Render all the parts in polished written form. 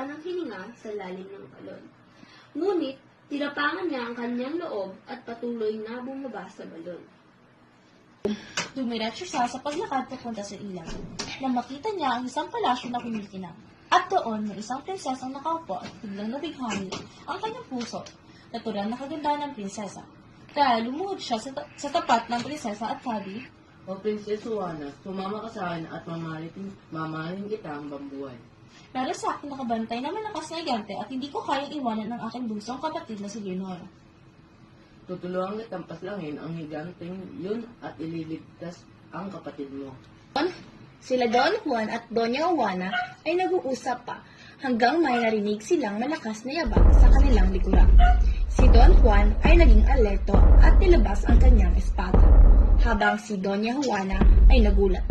siya ng hininga sa lalim ng balon. Ngunit, tinapangan niya ang kanyang loob at patuloy na bumaba sa balon. Dumiretso siya sa paglakad papunta sa ilaw. Nang makita niya ang isang palasyo na kumikinang. At doon may isang prinsesang nakaupo at biglang nabighani ang kanyang puso. Natural na kagandahan ng prinsesa. Kaya lumuhod siya sa tapat ng prinsesa at sabi, O Prinsesa Juana, sumama ka sa akin at mamahalin kita ang bambuhay. meron sa akin nakabantay na malakas na higante at hindi ko kayang iwanan ang aking bunsong kapatid na si Leonora. Tutulungan kitang paslangin ang higanteng yun at ililigtas ang kapatid mo. Sila Don Juan at Doña Juana ay nag-uusap pa hanggang may narinig silang malakas na yabang sa kanilang likuran. Si Don Juan ay naging alerto at nilabas ang kanyang espada, habang si Doña Juana ay nagulat.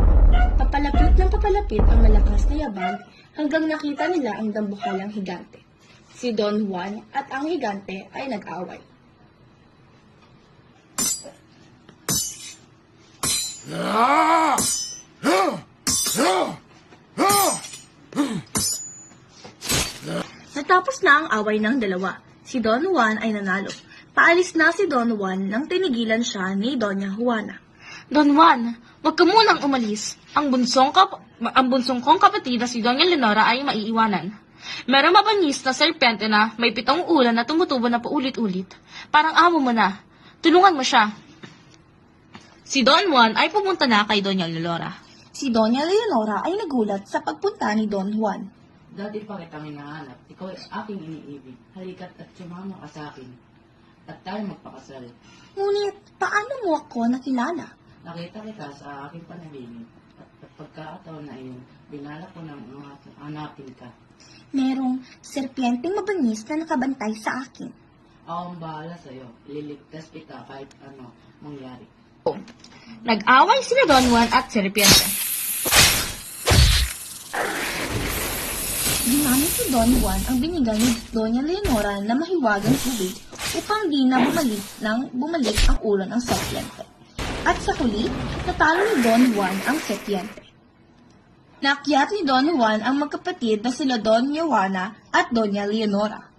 Papalapit ng papalapit ang malakas na yabang hanggang nakita nila ang dambuhalang higante. Si Don Juan at ang higante ay nag-away. Natapos na ang away ng dalawa. Si Don Juan ay nanalo. Paalis na si Don Juan nang tinigilan siya ni Doña Juana. Don Juan, wag ka munang umalis. Ang bunsong kong kapatid na si Doña Leonora ay maiiwanan. Merong mabangis na serpente na may 7 ulan na tumutubo na paulit-ulit. Parang amo mo na. Tulungan mo siya. Si Don Juan ay pumunta na kay Doña Leonora. Si Doña Leonora ay nagulat sa pagpunta ni Don Juan. Dati pa kitang hinahanap, ikaw ay aking iniibig. Halika't at sumama ka sa akin. At tayo magpakasal. Ngunit, paano mo ako nakilala? Nakita kita sa aking panaginip. At pagkakataon na iyon, binala ko nang hanapin ka. Merong serpienteng mabangis na nakabantay sa akin. Ako ang bahala sa'yo. Ililigtas kita kahit ano mangyari. Nag-away sina Don Juan at serpiente. Ginamit si Don Juan ang binigay ni Doña Leonora na mahiwagang tubig upang di na bumalik ang ulo ng serpiente. At sa huli, natalo ni Don Juan ang serpiente. Naakyat ni Don Juan ang magkapatid na sila Doña Juana at Doña Leonora.